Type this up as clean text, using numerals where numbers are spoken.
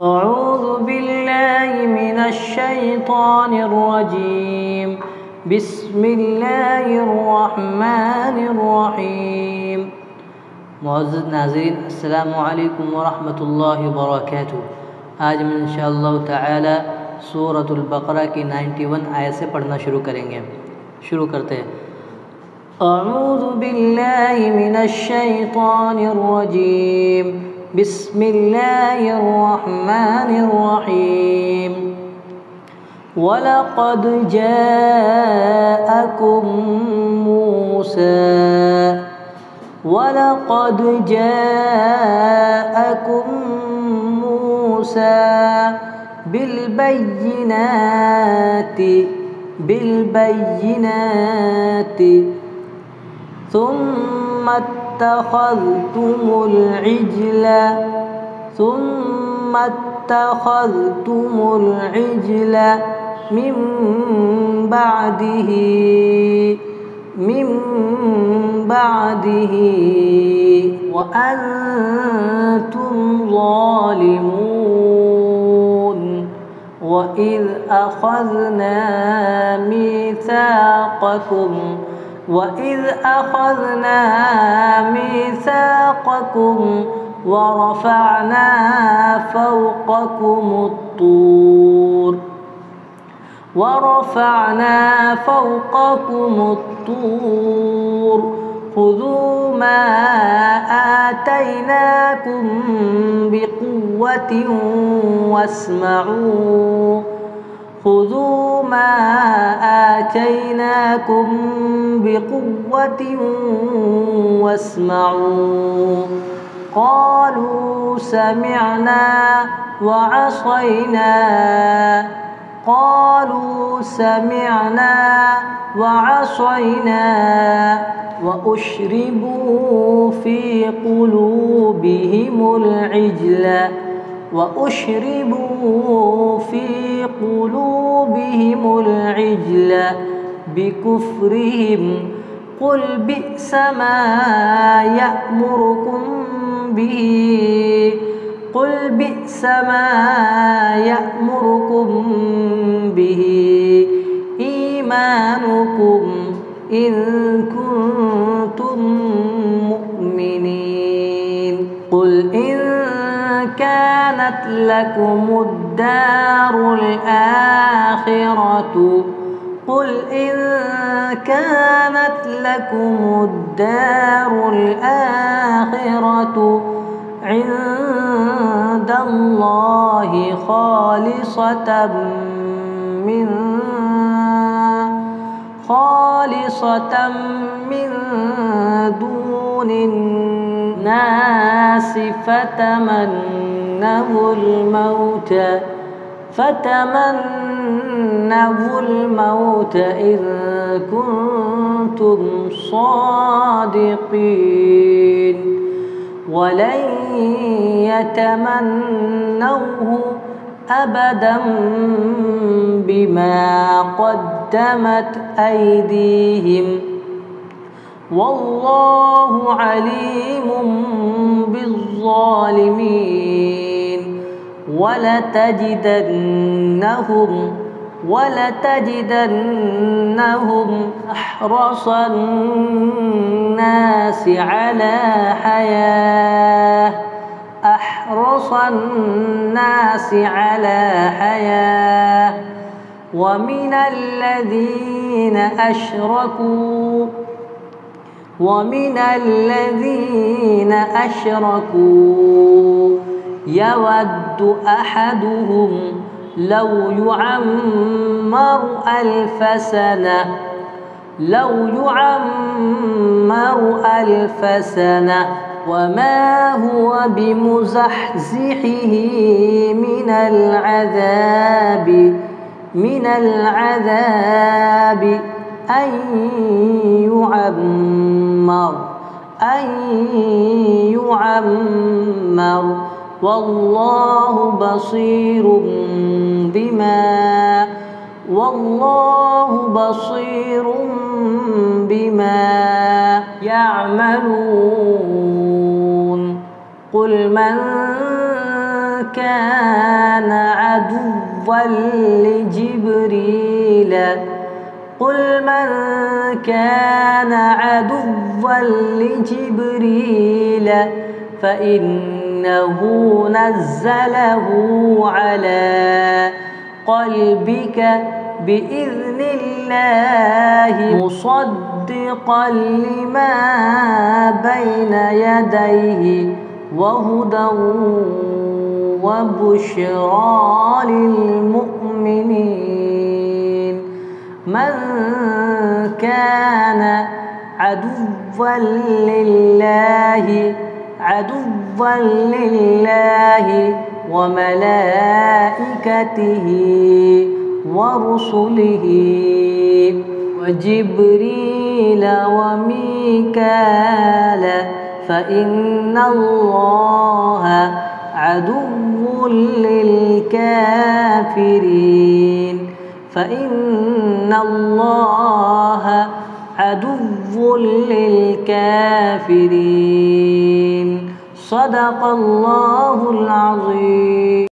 أعوذ بالله من الشيطان الرجيم بسم الله الرحمن الرحीम। मुअज़्ज़ज़ नाज़रीन, अस्सलामु अलैकुम व रहमतुल्लाहि व बरकातुहू। आज हम इंशाअल्लाह ताला सूरतुल बक़रा की 91 आयत से पढ़ना शुरू करेंगे। शुरू करते हैं। अऊज़ु बिल्लाहि मिनश शैतानिर रजीम बिस्मिल्लाहिर रहमानिर रहीम। वलक़द जाअकुम मूसा बिलबय्यिनाति ثم اتخذتم العجل من بعده وأنتم ظالمون وإذ أخذنا ميثاقكم ورفعنا فوقكم الطور خذوا ما آتيناكم بقوة واسمعوا قالوا سمعنا وعصينا وأشربوا في قلوبهم العجل بكفرهم قل بئس ما يأمركم به إيمانكم إن كنتم مؤمنين قل إن كانت لكم الدار الآخرة عند الله خالصة من دون الناس فتمنوا الموت إن كنتم صادقين ولن يتمنوه أبدا بما قدمت أيديهم والله عليم بالظالمين ولتجدنهم أحرص الناس على حياة ومن الذين أشركوا يود أحدهم لو يعمر ألف سنة وما هو بمزحزحه من العذاب أن يعمر والله بصير بما يعملون قل من كان عدوا لجبريل قل من كان عدوا لجبريل فإنه نزله على قلبك بإذن الله مصدقا لما بين يديه وهدى وبشرى للمؤمنين من كان عدوا لله وملائكته ورسله وجبريل وميكال فإن الله عدو للكافرين فإن الله عدو للكافرين صدق الله العظيم.